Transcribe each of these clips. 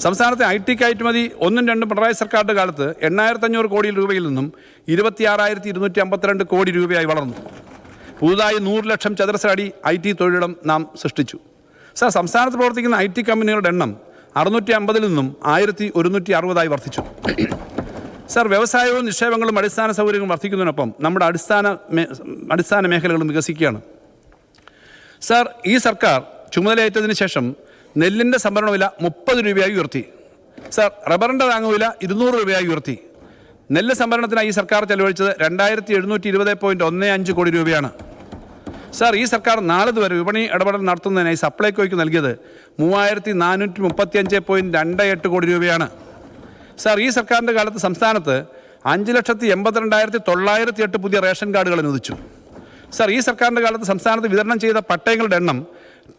സംസ്ഥാനത്തെ IT കയറ്റുമതി 1-2 പിണറായി സർക്കാരിൻ്റെ കാലത്ത് 8,500 കോടി രൂപയിൽ നിന്നും 26,252 കോടി രൂപയായി വളർന്നു. പുതുതായി 100 ലക്ഷം ചതുരശ്ര അടി IT തൊഴിലിടം നാം സൃഷ്ടിച്ചു. സർ, സംസ്ഥാനത്ത് പ്രവർത്തിക്കുന്ന IT കമ്പനികളുടെ എണ്ണം 650 നിന്നും 1,160 വർദ്ധിച്ചു. സർ, വ്യവസായവും നിക്ഷേപങ്ങളും അടിസ്ഥാന സൗകര്യങ്ങളും വർദ്ധിക്കുന്നതിനൊപ്പം നമ്മുടെ അടിസ്ഥാന മേഖലകളും വികസിക്കുകയാണ്. സർ, ഈ സർക്കാർ ചുമതലയേറ്റതിന് ശേഷം നെല്ലിൻ്റെ സംഭരണ വില 30 രൂപയായി ഉയർത്തി. സർ, റബ്ബറിൻ്റെ താങ്ങുവില 200 രൂപയായി ഉയർത്തി. നെല്ല് സംഭരണത്തിനായി ഈ സർക്കാർ ചെലവഴിച്ചത് 2,720.15 കോടി രൂപയാണ്. സർ, ഈ സർക്കാർ നാളിതുവരെ വിപണി ഇടപെടൽ നടത്തുന്നതിനായി സപ്ലൈകോയ്ക്ക് നൽകിയത് 3,435.28 കോടി രൂപയാണ്. സർ, ഈ സർക്കാരിൻ്റെ കാലത്ത് സംസ്ഥാനത്ത് 5,82,908 പുതിയ റേഷൻ കാർഡുകൾ അനുവദിച്ചു. സർ, ഈ സർക്കാരിൻ്റെ കാലത്ത് സംസ്ഥാനത്ത് വിതരണം ചെയ്ത പട്ടയങ്ങളുടെ എണ്ണം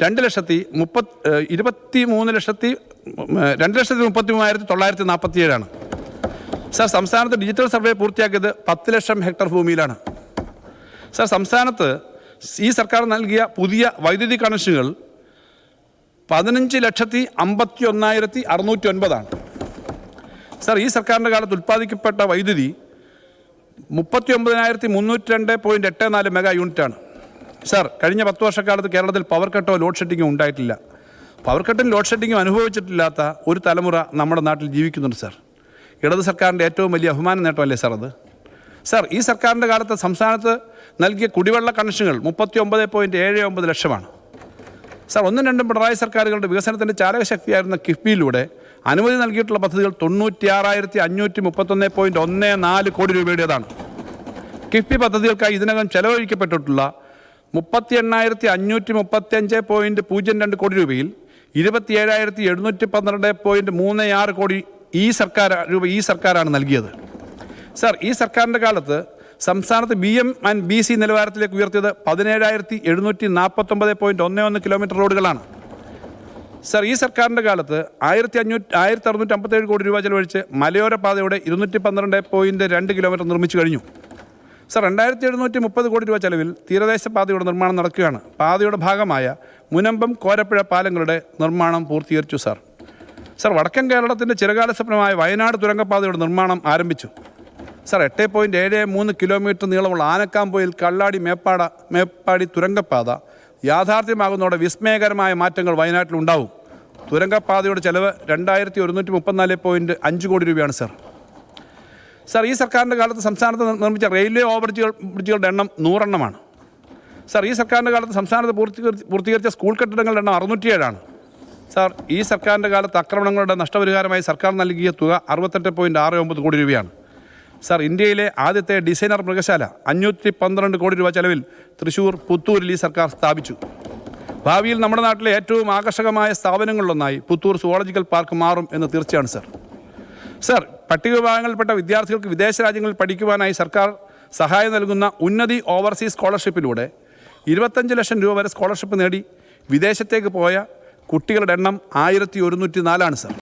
2,33,947 സർ, സംസ്ഥാനത്ത് ഡിജിറ്റൽ സർവേ പൂർത്തിയാക്കിയത് 10 ലക്ഷം ഹെക്ടർ ഭൂമിയിലാണ്. സർ, സംസ്ഥാനത്ത് ഈ സർക്കാർ നൽകിയ പുതിയ വൈദ്യുതി കണക്ഷനുകൾ 15,51,609 സർ, ഈ സർക്കാരിൻ്റെ കാലത്ത് ഉൽപ്പാദിക്കപ്പെട്ട വൈദ്യുതി 39,302.84 മെഗാ യൂണിറ്റാണ്. സർ, കഴിഞ്ഞ 10 വർഷക്കാലത്ത് കേരളത്തിൽ പവർ കട്ടോ ലോഡ് ഷെഡിങ്ങോ ഉണ്ടായിട്ടില്ല. പവർ കട്ടും ലോഡ് ഷെഡിങ്ങും അനുഭവിച്ചിട്ടില്ലാത്ത ഒരു തലമുറ നമ്മുടെ നാട്ടിൽ ജീവിക്കുന്നുണ്ട്. സർ, ഇടത് സർക്കാരിൻ്റെ ഏറ്റവും വലിയ അഭിമാന നേട്ടമല്ലേ സാർ അത്? സർ, ഈ സർക്കാരിൻ്റെ കാലത്ത് സംസ്ഥാനത്ത് നൽകിയ കുടിവെള്ള കണക്ഷനുകൾ 39.79 ലക്ഷമാണ്. സർ, 1-2 പിണറായി സർക്കാരുകളുടെ വികസനത്തിൻ്റെ ചാലകശക്തിയായിരുന്ന കിഫ്ബിയിലൂടെ അനുമതി നൽകിയിട്ടുള്ള പദ്ധതികൾ 96,531.14 കോടി രൂപയുടേതാണ്. കിഫ്ബി പദ്ധതികൾക്കായി ഇതിനകം ചെലവഴിക്കപ്പെട്ടിട്ടുള്ള 38,535.02 കോടി രൂപയിൽ 27,712.36 കോടി ഈ സർക്കാരാണ് നൽകിയത്. സർ, ഈ സർക്കാരിൻ്റെ കാലത്ത് സംസ്ഥാനത്ത് BM and BC നിലവാരത്തിലേക്ക് ഉയർത്തിയത് 17,749.11 കിലോമീറ്റർ റോഡുകളാണ്. സർ, ഈ സർക്കാരിൻ്റെ കാലത്ത് 1,657 കോടി രൂപ ചെലവഴിച്ച് മലയോര പാതയുടെ 212.2 കിലോമീറ്റർ നിർമ്മിച്ചു കഴിഞ്ഞു. സർ, 2,730 കോടി രൂപ ചെലവിൽ തീരദേശ പാതയുടെ നിർമ്മാണം നടക്കുകയാണ്. പാതയുടെ ഭാഗമായ മുനമ്പം കോരപ്പുഴ പാലങ്ങളുടെ നിർമ്മാണം പൂർത്തീകരിച്ചു. സർ, വടക്കൻ കേരളത്തിൻ്റെ ചിരകാല സ്വപ്നമായ വയനാട് തുരങ്കപ്പാതയുടെ നിർമ്മാണം ആരംഭിച്ചു. സർ, 8.73 കിലോമീറ്റർ നീളമുള്ള ആനക്കാംപൊയിൽ കള്ളാടി മേപ്പാടി തുരങ്കപ്പാത യാഥാർത്ഥ്യമാകുന്നതോടെ വിസ്മയകരമായ മാറ്റങ്ങൾ വയനാട്ടിലുണ്ടാവും. തുരങ്കപ്പാതയുടെ ചെലവ് 2,134.5 കോടി രൂപയാണ്. സർ, ഈ സർക്കാരിൻ്റെ കാലത്ത് സംസ്ഥാനത്ത് നിർമ്മിച്ച റെയിൽവേ ബ്രിഡ്ജുകളുടെ എണ്ണം 100 എണ്ണമാണ്. സർ, ഈ സർക്കാരിൻ്റെ കാലത്ത് സംസ്ഥാനത്ത് പൂർത്തീകരിച്ച സ്കൂൾ കെട്ടിടങ്ങളുടെ എണ്ണം 607. സർ, ഈ സർക്കാരിൻ്റെ കാലത്ത് ആക്രമണങ്ങളുടെ നഷ്ടപരിഹാരമായി സർക്കാർ നൽകിയ തുക 68.69 കോടി രൂപയാണ്. സർ, ഇന്ത്യയിലെ ആദ്യത്തെ ഡിസൈനർ മൃഗശാല 512 കോടി രൂപ ചെലവിൽ തൃശ്ശൂർ പുത്തൂരിൽ ഈ സർക്കാർ സ്ഥാപിച്ചു. ഭാവിയിൽ നമ്മുടെ നാട്ടിലെ ഏറ്റവും ആകർഷകമായ സ്ഥാപനങ്ങളിലൊന്നായി പുത്തൂർ സുവോളജിക്കൽ പാർക്ക് മാറും എന്ന് തീർച്ചയാണ്. സർ, പട്ടികവിഭാഗങ്ങളിൽപ്പെട്ട വിദ്യാർത്ഥികൾക്ക് വിദേശ രാജ്യങ്ങളിൽ പഠിക്കുവാനായി സർക്കാർ സഹായം നൽകുന്ന ഉന്നതി ഓവർസീസ് സ്കോളർഷിപ്പിലൂടെ 25 ലക്ഷം രൂപ വരെ സ്കോളർഷിപ്പ് നേടി വിദേശത്തേക്ക് പോയ കുട്ടികളുടെ എണ്ണം 1,104. സർ.